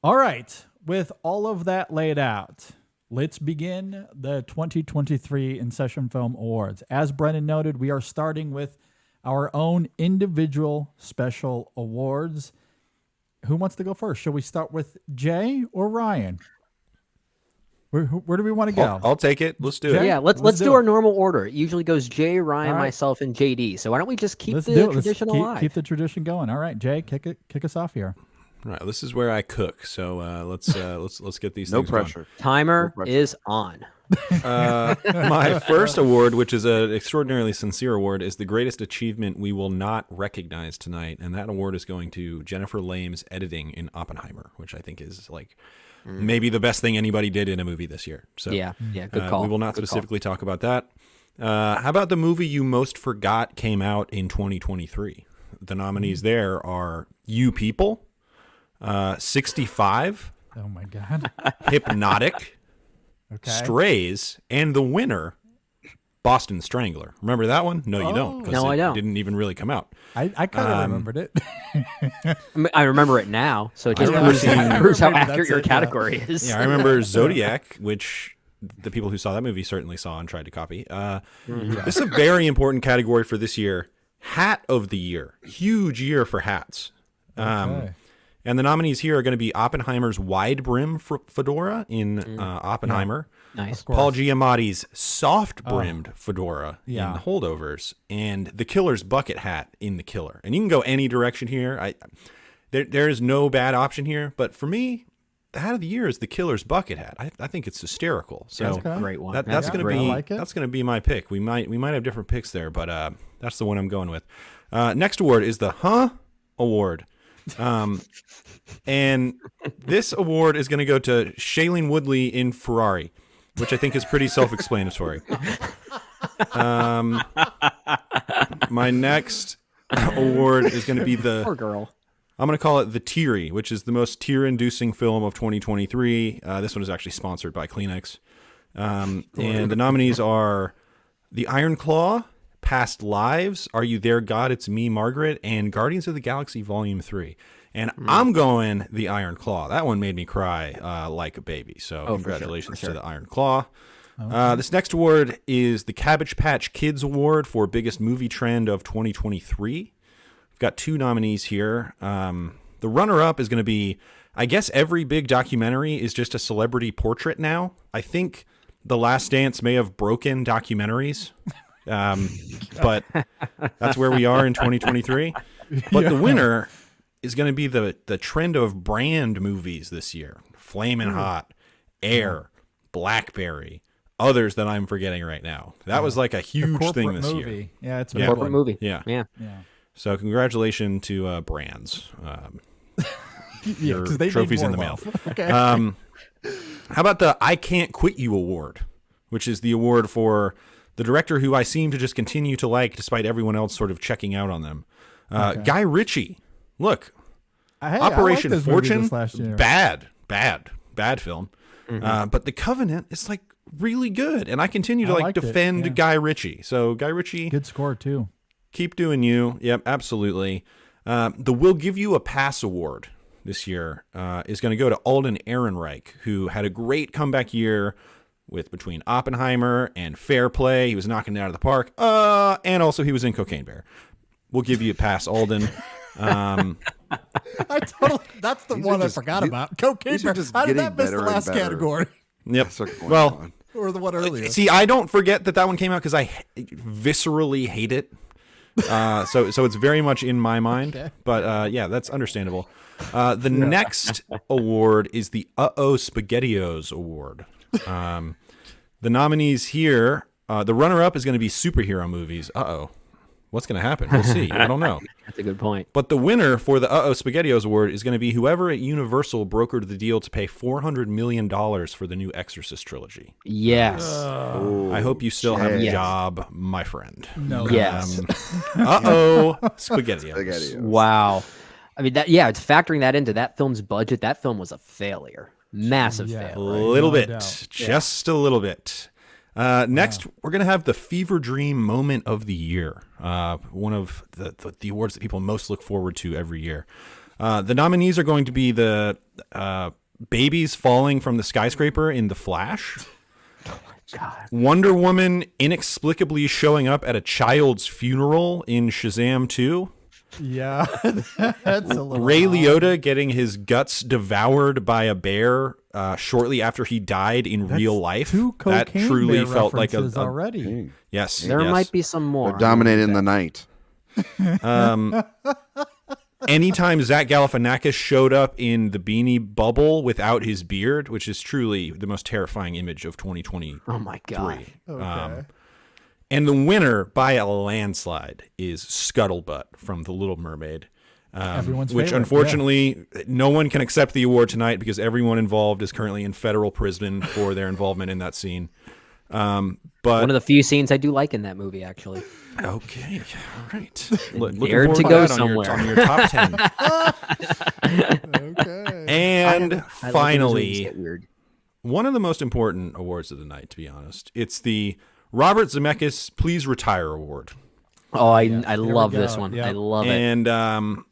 All right. With all of that laid out, let's begin the 2023 InSession Film Awards. As Brennan noted, we are starting with our own individual special awards. Who wants to go first? Shall we start with Jay or Ryan? Where do we want to go? I'll take it. Let's do Jay? it. Yeah, let's do our normal order. It usually goes Jay, Ryan, right. myself, and JD. So why don't we just keep Let's the do it. tradition Let's alive? keep the tradition going. All right, Jay, kick us off here. All right, this is where I cook. So let's get these. No things pressure. Timer No pressure. is on. My first award, which is an extraordinarily sincere award, is the greatest achievement we will not recognize tonight, and that award is going to Jennifer Lame's editing in Oppenheimer, which I think is like maybe the best thing anybody did in a movie this year. So Yeah, good call. we will not Good specifically talk about that. How about the movie you most forgot came out in 2023? The nominees there are You People, 65, Oh my God. Hypnotic, Okay. Strays, and the winner, Boston Strangler. Remember that one? No, you don't. 'Cause No, it I don't. Didn't even really come out. I kind of remembered it. I remember it now, so it just remember proves, seeing- proves how Maybe that's accurate your it, yeah. category is. Yeah, I remember Zodiac, which the people who saw that movie certainly saw and tried to copy. This is a very important category for this year. Hat of the year. Huge year for hats. Okay. And the nominees here are going to be Oppenheimer's wide brim fedora in Oppenheimer. Nice. Paul Giamatti's soft brimmed fedora Yeah. in Holdovers, and the Killer's bucket hat in The Killer. And you can go any direction here. There is no bad option here, but for me, the hat of the year is the Killer's bucket hat. I think it's hysterical. So That's a great one. that's Yeah, going to great. be I like it. that's going to be my pick. We might have different picks there, but that's the one I'm going with. Next award is the Award. And this award is going to go to Shailene Woodley in Ferrari, which I think is pretty self-explanatory. My next award is going to be Poor girl. I'm going to call it the Teary, which is the most tear-inducing film of 2023. This one is actually sponsored by Kleenex. And the nominees are The Iron Claw, Past Lives, Are You There, God? It's Me, Margaret, and Guardians of the Galaxy Volume 3. And I'm going The Iron Claw. That one made me cry like a baby. So congratulations to The Iron Claw. This next award is the Cabbage Patch Kids Award for Biggest Movie Trend of 2023. We've got two nominees here. The runner-up is going to be, I guess every big documentary is just a celebrity portrait now. I think The Last Dance may have broken documentaries. But that's where we are in 2023. But the winner is going to be the trend of brand movies this year. Flamin' Hot, Air, Blackberry, others that I'm forgetting right now. That was like a huge thing this movie. year. Yeah, it's a Yeah. big Corporate one. movie. Yeah. Yeah. Yeah. So congratulations to brands. Yeah, Your 'cause they need trophies in more the mail. love. Okay. How about the I Can't Quit You Award, which is the award for the director who I seem to just continue to like despite everyone else sort of checking out on them. Guy Ritchie. Look, Hey, Operation I liked those movies Fortune, this last year. bad film. But The Covenant is like really good, and I continue to I like liked it, defend yeah. Guy Ritchie. So Guy Ritchie, Good score too. keep doing you. Yep, absolutely. The We'll Give You a Pass Award this year is going to go to Alden Ehrenreich, who had a great comeback year with between Oppenheimer and Fair Play. He was knocking it out of the park. And also he was in Cocaine Bear. We'll give you a pass, Alden. That's the These one are I just forgot get- about. Cocaine these are Bear. just How did getting that miss the better and last better. category? Yep. That's what's going Well, on. Or the one earlier? see, I don't forget that one came out because I viscerally hate it. So it's very much in my mind. Okay. But yeah, that's understandable. The next award is the SpaghettiOs Award. The nominees here, the runner-up is going to be superhero movies. What's going to happen? We'll see. I don't know. That's a good point. But the winner for the SpaghettiOs Award is going to be whoever at Universal brokered the deal to pay $400 million for the new Exorcist trilogy. Yes. I hope you still have a Yes. job, my friend. No. Yes. SpaghettiOs. Spaghettios. Wow. I mean, it's factoring that into that film's budget. That film was a failure. Massive Yeah. A failure. little No bit. doubt. Just a little bit. Next, we're going to have the Fever Dream Moment of the Year, one of the awards that people most look forward to every year. The nominees are going to be the babies falling from the skyscraper in The Flash. God. Wonder Woman inexplicably showing up at a child's funeral in Shazam 2. Yeah, that's a little Ray odd. Liotta getting his guts devoured by a bear shortly after he died in real life. Two That Cocaine truly Bear felt like references a already. yes. There yes. might be some more. They're dominating the night. Anytime Zach Galifianakis showed up in the Beanie Bubble without his beard, which is truly the most terrifying image of 2023. Oh my God. Okay. And the winner by a landslide is Scuttlebutt from The Little Mermaid. Everyone's which favorite, unfortunately no one can accept the award tonight because everyone involved is currently in federal prison for their involvement in that scene. But One of the few scenes I do like in that movie, actually. okay, all right. Looking dared forward to to go that somewhere. on your top 10. Okay. And I like when those movies finally, get weird. one of the most important awards of the night, to be honest. It's the Robert Zemeckis Please Retire Award. Oh, I we love this go. one. Yep. I love it. And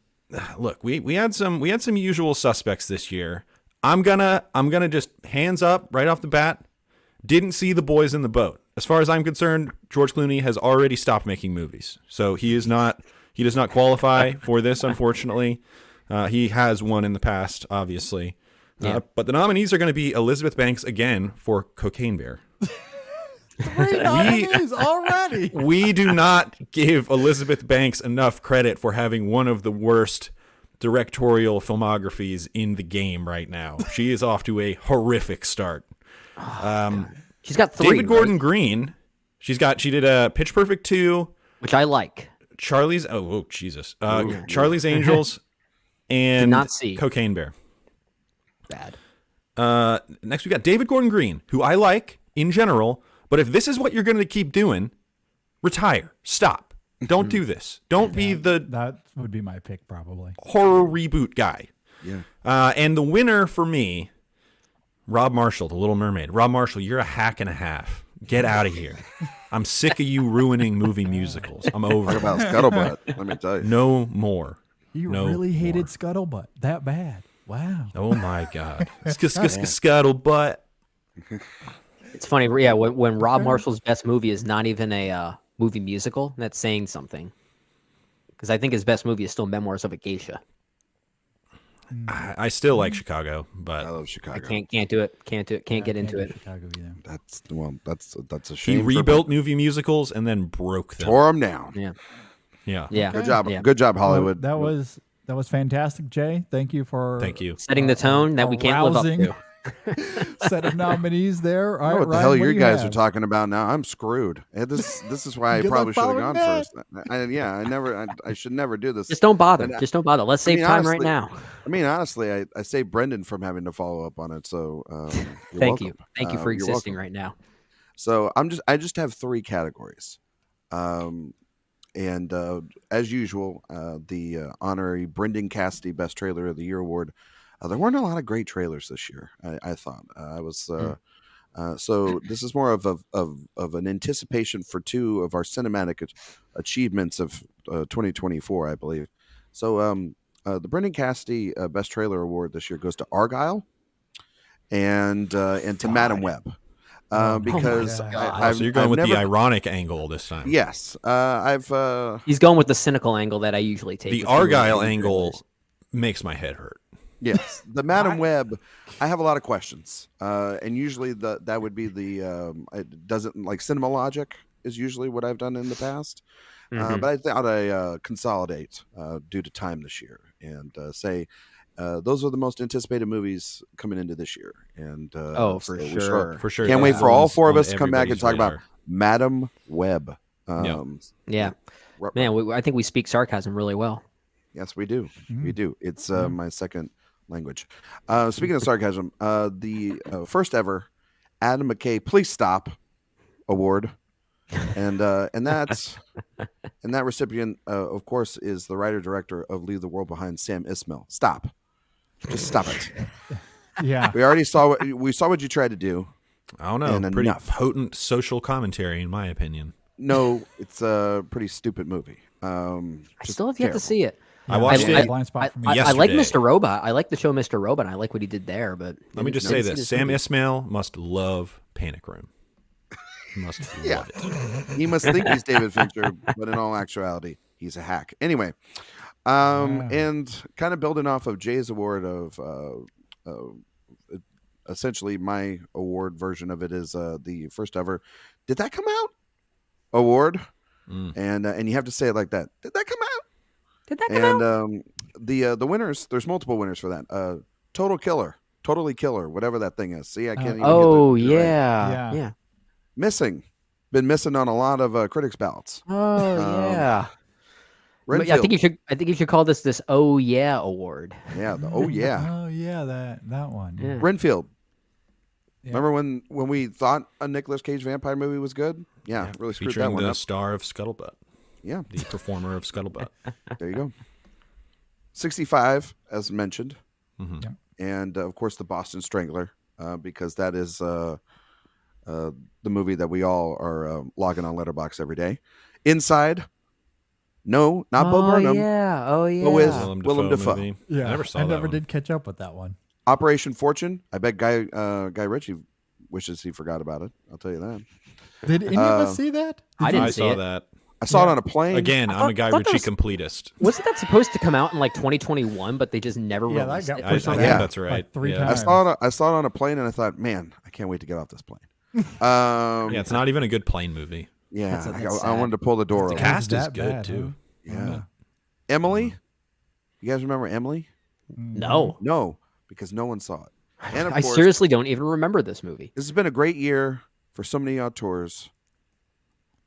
look, we had some usual suspects this year. I'm gonna just hands up right off the bat. Didn't see The Boys in the Boat. As far as I'm concerned, George Clooney has already stopped making movies, so he does not qualify for this. Unfortunately, he has won in the past, obviously. Yeah. But the nominees are going to be Elizabeth Banks again for Cocaine Bear. 3 nominees already. We do not give Elizabeth Banks enough credit for having one of the worst directorial filmographies in the game right now. She is off to a horrific start. She's got 3. David Gordon right? Green. She did a Pitch Perfect 2, Which I like. Charlie's Jesus. Charlie's Angels, and not see. Cocaine Bear. Bad. Next we got David Gordon Green, who I like in general, but if this is what you're going to keep doing, retire. Stop. Don't do this. Don't be the That would be my pick, probably. horror reboot guy. Yeah. And the winner for me, Rob Marshall, The Little Mermaid. Rob Marshall, you're a hack and a half. Get out of here. I'm sick of you ruining movie musicals. I'm over Talk it. about Scuttlebutt. Let me tell you. No more. You No really hated more. Scuttlebutt that bad. Wow. Oh my God. Scuttlebutt. It's funny, yeah. When Rob Marshall's best movie is not even a movie musical, that's saying something. Because I think his best movie is still Memoirs of a Geisha. I still like Chicago, I but love Chicago. Can't do it. Can't get into it. Chicago either. That's a he shame. rebuilt movie musicals and then broke them. tore them down. Yeah. Yeah. Yeah. Good job. Yeah. Good job, Hollywood. That was fantastic, Jay. Thank you for Thank you. Setting the tone that we can't live up rousing to. set of nominees there. I All know right, what the hell Ryan, you do guys are have? talking about now. I'm screwed. This is why I Good probably luck should have following gone first. I should never do this. Just don't bother. And, Just don't bother. Let's save time right honestly, now. I mean, honestly, I saved Brendan from having to follow up on it. So you're Thank welcome. you. Thank you for You're existing welcome. right now. So I just have 3 categories, and as usual, the honorary Brendan Cassidy Best Trailer of the Year award. There weren't a lot of great trailers this year. I thought I was. So this is more of an anticipation for 2 of our cinematic achievements of 2024, I believe. So the Brendan Cassidy Best Trailer award this year goes to Argyle and to Madam Web. Because my God. So you're going with the never, ironic angle this time. yes, I've He's going with the cynical angle that I usually take. The with some of Argyle movie angle trailers. makes my head hurt. yes, the Madam Web. I have a lot of questions, and usually that would be the it doesn't like Cinema Logic is usually what I've done in the past, Mhm. but I thought I consolidate due to time this year and say those are the most anticipated movies coming into this year. And Oh, for we sure. For sure. Can't wait That for all one's 4 of on us to come back and talk everybody's about Madam Web. Yeah. Man, I think we speak sarcasm really well. Yes, we do. Mm. We do. It's my second language. Speaking of sarcasm, the first ever Adam McKay Please Stop Award, and that recipient, of course, is the writer director of Leave the World Behind, Sam Esmail. Stop, just stop it. Yeah. We already saw what you tried to do. I don't know. And Pretty enough. potent social commentary, in my opinion. No, it's a pretty stupid movie. I still have yet to see it. I watched yeah, it. blind spot for me. I like yesterday. Mr. Robot. I like the show Mr. Robot. I like what he did there, but Let me just say this: Sam Ismail must love Panic Room. He must love it. He must think he's David Fincher, but in all actuality, he's a hack. Anyway, and kind of building off of Jay's award of essentially my award version of it is the first ever. Did that come out? Award, and you have to say it like that. Did that come out? Did that come out? And the winners. There's multiple winners for that. Total Killer, Totally Killer, whatever that thing is. See, I can't even. Oh get the right. yeah. Missing. Been missing on a lot of critics' ballots. Oh yeah. But Renfield. I think you should call this Oh Yeah Award. Yeah. Oh yeah. Oh yeah, that one. Yeah. Renfield. Yeah. Remember when we thought a Nicolas Cage vampire movie was good? Yeah, really screwed that Featuring one the up. star of Scuttlebutt, Yeah, the performer of Scuttlebutt. there you go. 65, as mentioned, Mhm. and of course the Boston Strangler, because that is the movie that we all are logging on Letterboxd every day. Inside, no, not Bo Burnham. Oh yeah. Who is Willem Dafoe. movie. Yeah, I never saw I that never one. did catch up with that one. Operation Fortune. I bet Guy Ritchie wishes he forgot about it. I'll tell you that. Did any of us see that? I didn't I see saw it. that. I saw it on a plane. Again, I'm a Guy thought that Ritchie was- completist. Wasn't that supposed to come out in like 2021, but they just never Yeah, that released got it? I pushed think back Yeah. that's right. like 3 Yeah. times. I saw it on a plane, and I thought, man, I can't wait to get off this plane. Yeah, it's not even a good plane movie. Yeah, That's I wanted to pull the door The open. cast is that good bad, too. Yeah. Emily, you guys remember Emily? No. No, because no one saw it. And of I course, seriously don't even remember this movie. this has been a great year for so many auteurs.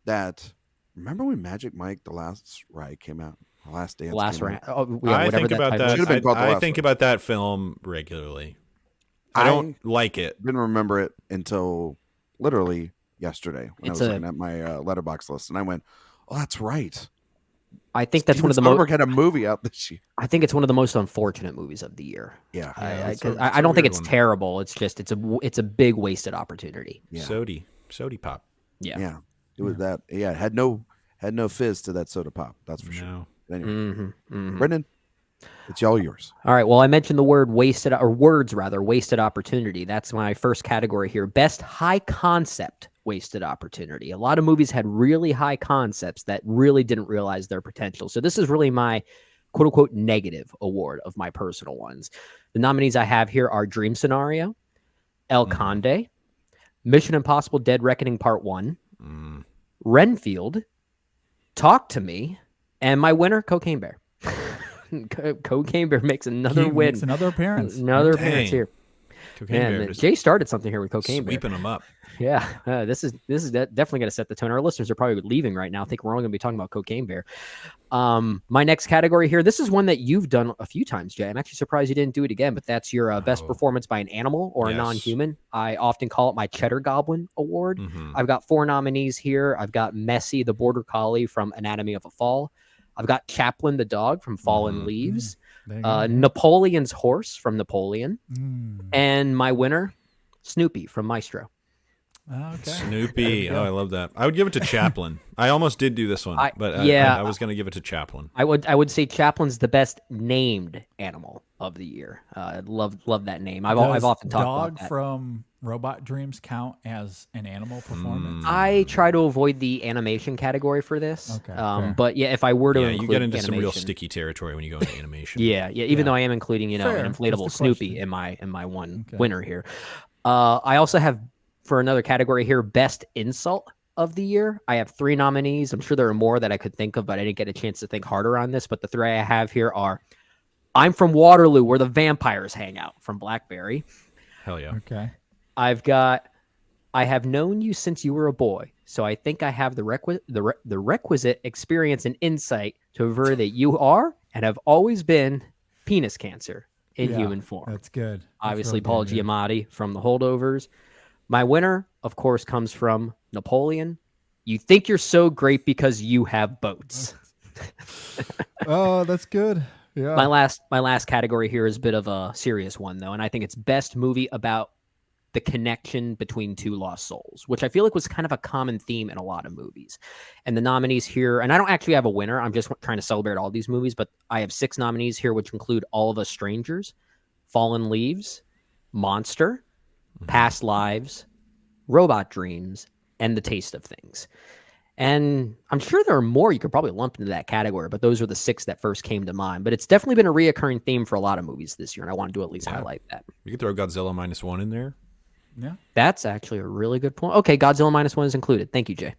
That remember when Magic Mike: The Last Ride came out, The Last Dance. Last came round. out? Oh, yeah, I whatever think about title that. is. Should've been called The I Last think One. about that film regularly. I I don't like it. Didn't remember it until literally yesterday when It's I was a- looking at my letterbox list, and I went, "Oh, that's right." I think that's one of the Spielberg most. had a movie out this year. I think it's one of the most unfortunate movies of the year. Yeah, it's 'Cause a- I it's a don't think weird it's one. terrible. It's just it's a big wasted opportunity. yeah, Sody pop. Yeah. yeah. It was that. Yeah, it had no fizz to that soda pop. That's for sure. No. But anyway, Mm-hmm. Brendan, it's all yours. All right. Well, I mentioned the word wasted, or words rather, wasted opportunity. That's my first category here. Best high concept wasted opportunity. A lot of movies had really high concepts that really didn't realize their potential. So this is really my quote unquote negative award of my personal ones. The nominees I have here are Dream Scenario, El Conde, Mission Impossible Dead Reckoning Part 1, Renfield, Talk to Me, and my winner, Cocaine Bear. Cocaine Bear makes another He win. makes another appearance. Another Dang. appearance here. Cocaine Man, Bear just Jay started something here with Cocaine Bear. sweeping them up. Yeah, this is definitely going to set the tone. Our listeners are probably leaving right now. I think we're only going to be talking about Cocaine Bear. My next category here. This is one that you've done a few times, Jay. I'm actually surprised you didn't do it again. But that's your best performance by an animal or a Yes. non-human. I often call it my Cheddar Goblin Award. Mhm. I've got 4 nominees here. I've got Messi, the Border Collie from Anatomy of a Fall. I've got Chaplin, the dog from Fallen Leaves. There you go. Napoleon's horse from Napoleon, Mm. and my winner, Snoopy from Maestro. Okay. Snoopy. Oh, I love that. I would give it to Chaplin. I almost did do this one, but I was going to give it to Chaplin. I would say Chaplin's the best named animal of the year. Love that name. I've Does often talked Dog about that. from Robot Dreams count as an animal performance? I try to avoid the animation category for this. Okay, fair. But yeah, if I were to Yeah, include you get into some real animation- sticky territory when you go into animation. Yeah. Even though I am including, Fair. an That's inflatable the Snoopy question. in my one Okay. winner here. I also have for another category here, best insult of the year. I have 3 nominees. I'm sure there are more that I could think of, but I didn't get a chance to think harder on this. But the 3 I have here are I'm from Waterloo, where the vampires hang out, from Blackberry. Hell yeah. Okay. I've got I have known you since you were a boy, so I think I have the requisite experience and insight to aver that you are and have always been penis cancer in Yeah, human form. That's good. That's Obviously, really Paul good, yeah. Giamatti from The Holdovers. My winner, of course, comes from Napoleon. You think you're so great because you have boats. Oh, that's good. Yeah. My last category here is a bit of a serious one, though, and I think it's best movie about the connection between two lost souls, which I feel like was kind of a common theme in a lot of movies. And the nominees here, and I don't actually have a winner, I'm just trying to celebrate all these movies, but I have 6 nominees here, which include All of Us Strangers, Fallen Leaves, Monster, Past Lives, Robot Dreams, and The Taste of Things. And I'm sure there are more you could probably lump into that category, but those are the 6 that first came to mind. But it's definitely been a reoccurring theme for a lot of movies this year, and I wanted to at least highlight that. You could throw Godzilla -1 in there. Yeah. That's actually a really good point. Okay, Godzilla -1 is included. Thank you, Jay.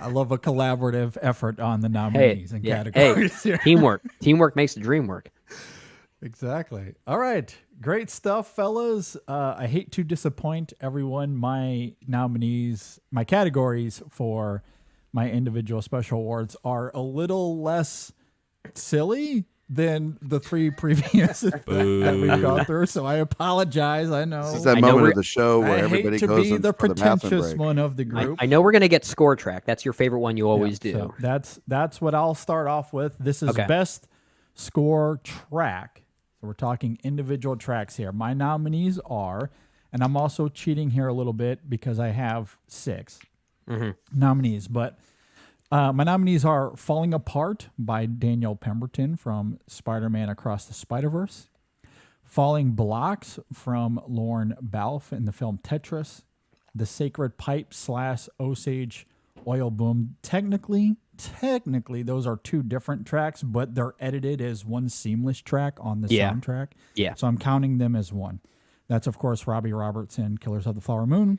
I love a collaborative effort on the nominees and categories. Hey, teamwork. Teamwork makes the dream work. Exactly. All right. Great stuff, fellas. I hate to disappoint everyone. My nominees, my categories for my individual special awards are a little less silly than the 3 previous that we've gone through. So I apologize. I know. This is that moment of the show where I everybody hate to goes be the for the bathroom pretentious break. one of the group. I know we're going to get score track. That's your favorite one you always do. So that's what I'll start off with. This is Okay. best score track. So we're talking individual tracks here. My nominees are, and I'm also cheating here a little bit because I have 6 nominees, but my nominees are Falling Apart by Daniel Pemberton from Spider-Man Across the Spider-Verse, Falling Blocks from Lorne Balfe in the film Tetris, The Sacred Pipe / Osage Oil Boom. Technically, those are 2 different tracks, but they're edited as one seamless track on the soundtrack. Yeah. So I'm counting them as one. That's, of course, Robbie Robertson, Killers of the Flower Moon.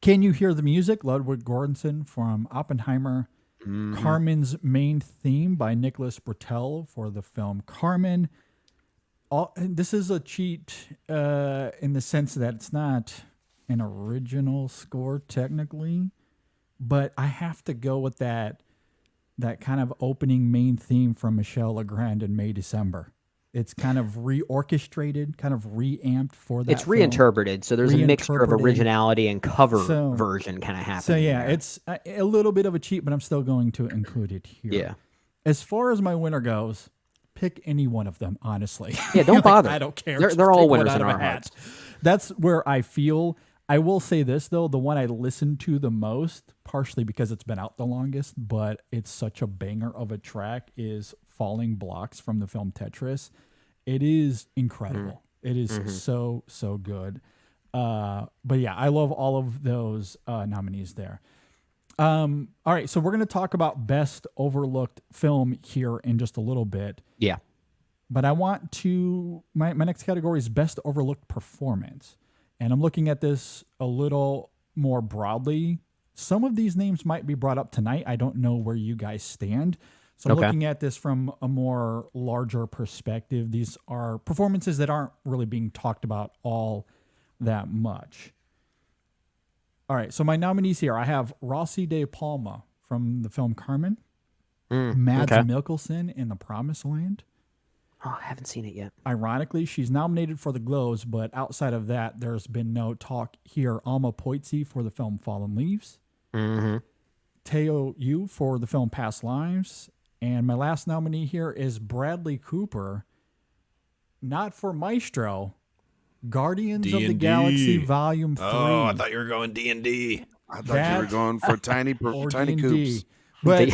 Can You Hear the Music? Ludwig Göransson from Oppenheimer. Carmen's Main Theme by Nicholas Britell for the film Carmen. This is a cheat in the sense that it's not an original score technically, but I have to go with that kind of opening main theme from Michel Legrand in May December. It's kind of reorchestrated, kind of reamped for that. It's film. reinterpreted, so there's a mixture of Reinterpreted. originality and cover version kind of happening. So yeah, there. it's a little bit of a cheat, but I'm still going to include it here. Yeah. As far as my winner goes, pick any one of them, honestly. Yeah, don't bother. I don't care. They're Just all pick one winners out in of our a hat. hearts. That's where I feel. I will say this, though, the one I listened to the most, partially because it's been out the longest, but it's such a banger of a track, is Falling Blocks from the film Tetris. It is incredible. It is so good. But yeah, I love all of those nominees there. All right, so we're going to talk about best overlooked film here in just a little bit. Yeah. But I want to, my next category is best overlooked performance. And I'm looking at this a little more broadly. Some of these names might be brought up tonight. I don't know where you guys stand. So I'm looking at this from a more larger perspective. These are performances that aren't really being talked about all that much. All right, so my nominees here, I have Rossi de Palma from the film Carmen, Mads Mikkelsen in The Promised Land. Oh, I haven't seen it yet. Ironically, she's nominated for the Globes, but outside of that, there's been no talk here. Alma Poitsi for the film Fallen Leaves. Teo Yu for the film Past Lives. And my last nominee here is Bradley Cooper, not for Maestro, Guardians of the D&D. Galaxy Volume 3. Oh, I thought you were going D&D. I thought you were going for tiny D&D. coops. But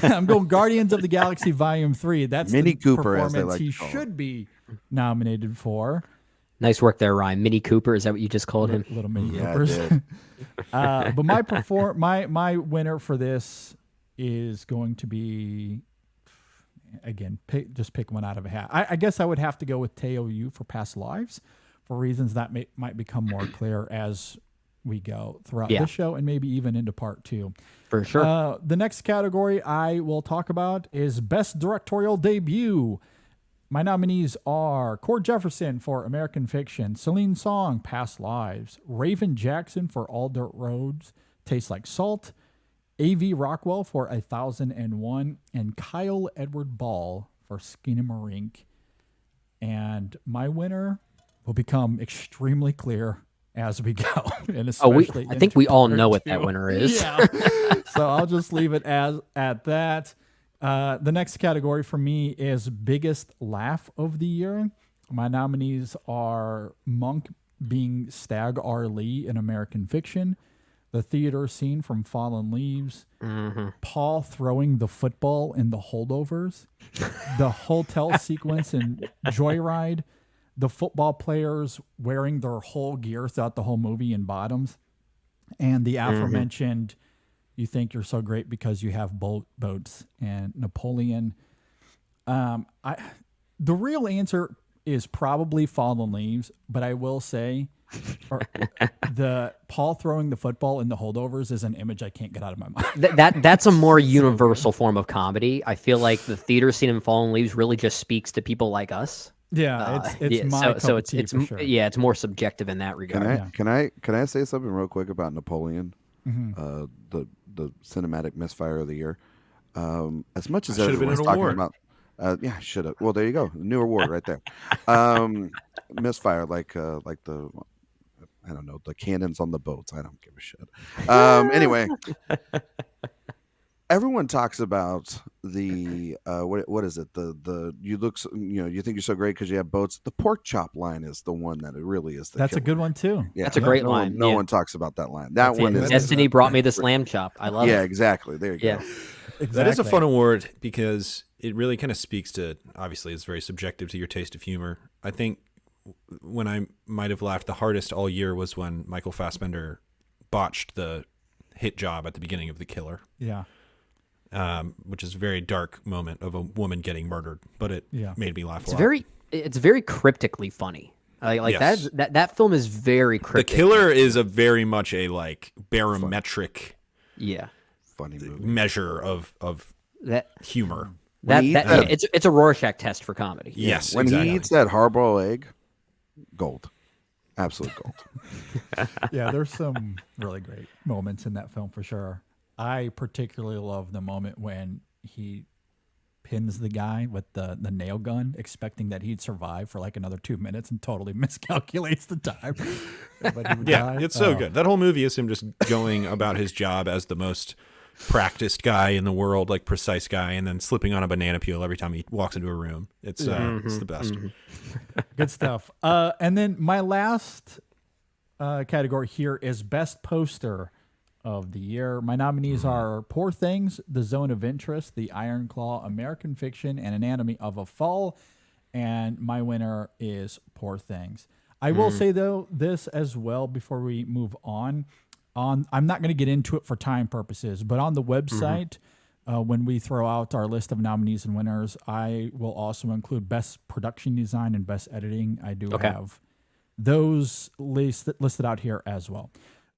I'm going Guardians of the Galaxy Volume 3. That's Mini the Cooper, as they performance like he to call should be nominated for. Nice work there, Ryan. Mini Cooper, is that what you just called him? Little Mini Yeah, I Coopers. did. But my winner for this is going to be, again, just pick one out of a hat. I guess I would have to go with Teo Yu for Past Lives for reasons that might become more clear as we go throughout this show and maybe even into part 2. For sure. The next category I will talk about is Best Directorial Debut. My nominees are Cord Jefferson for American Fiction, Celine Song, Past Lives, Raven Jackson for All Dirt Roads Taste Like Salt, A.V. Rockwell for 1001, and Kyle Edward Ball for Skinamarink. And my winner will become extremely clear as we go. And especially I think we all know what into that winner is. Yeah. So I'll just leave it at that. The next category for me is Biggest Laugh of the Year. My nominees are Monk being Stag R. Lee in American Fiction, the theater scene from Fallen Leaves, Paul throwing the football in the Holdovers, the hotel sequence in Joyride, the football players wearing their whole gear throughout the whole movie in bottoms, and the aforementioned "You think you're so great because you have boats" and Napoleon. The real answer is probably Fallen Leaves, but I will say the Paul throwing the football in the Holdovers is an image I can't get out of my mind. That's a more universal form of comedy. I feel like the theater scene in Fallen Leaves really just speaks to people like us. Yeah, it's my cup of tea for sure. Yeah, it's more subjective in that regard. Can I say something real quick about Napoleon, the cinematic misfire of the year? As much as everyone's talking about, yeah, should have. Well, there you go, new award right there. Misfire, like the, I don't know, the cannons on the boats. I don't give a shit. Anyway. Everyone talks about the what is it? The you think you're so great because you have boats. The pork chop line is the one that it really is. That's killer. A good one too. Yeah, that's a great line. No one talks about that line. That one is Destiny brought me this lamb chop. I love it. Yeah, exactly. There you go. Exactly. That is a fun award because it really kind of speaks to. Obviously, it's very subjective to your taste of humor. I think when I might have laughed the hardest all year was when Michael Fassbender botched the hit job at the beginning of The Killer. Yeah. Which is a very dark moment of a woman getting murdered, but it made me laugh a lot. It's very cryptically funny. Yes. that film is very cryptic. The Killer is a very much a like barometric funny movie. measure of that humor. It's a Rorschach test for comedy. Yes, when exactly. he eats that hard-boiled egg, gold, absolute gold. Yeah, there's some really great moments in that film for sure. I particularly love the moment when he pins the guy with the nail gun, expecting that he'd survive for like another 2 minutes and totally miscalculates the time. But he would die. It's so good. That whole movie is him just going about his job as the most practiced guy in the world, like precise guy, and then slipping on a banana peel every time he walks into a room. It's the best. Good stuff. And then my last category here is Best Poster of the year. My nominees are Poor Things, The Zone of Interest, The Iron Claw, American Fiction, and Anatomy of a Fall. And my winner is Poor Things. I will say, though, this as well before we move on. I'm not going to get into it for time purposes, but on the website, when we throw out our list of nominees and winners, I will also include Best Production Design and Best Editing. I do have those listed out here as well.